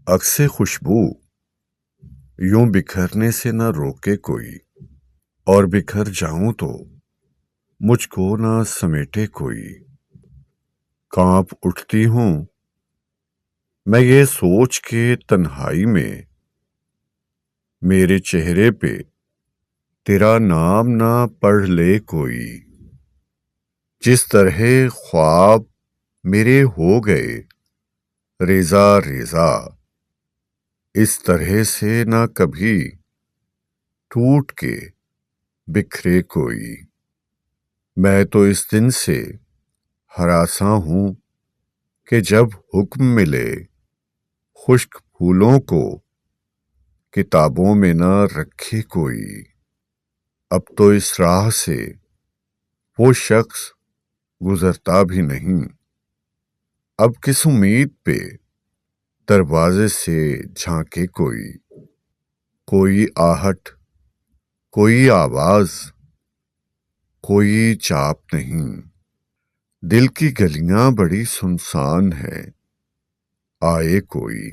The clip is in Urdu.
عکس خوشبو یوں بکھرنے سے نہ روکے کوئی، اور بکھر جاؤں تو مجھ کو نہ سمیٹے کوئی۔ کانپ اٹھتی ہوں میں یہ سوچ کے تنہائی میں، میرے چہرے پہ تیرا نام نہ پڑھ لے کوئی۔ جس طرح خواب میرے ہو گئے ریزہ ریزہ، اس طرح سے نہ کبھی ٹوٹ کے بکھرے کوئی۔ میں تو اس دن سے ہراساں ہوں کہ جب حکم ملے خشک پھولوں کو کتابوں میں نہ رکھے کوئی۔ اب تو اس راہ سے وہ شخص گزرتا بھی نہیں، اب کس امید پہ دروازے سے جھانکے کوئی۔ کوئی آہٹ، کوئی آواز، کوئی چاپ نہیں، دل کی گلیاں بڑی سنسان ہیں، آئے کوئی۔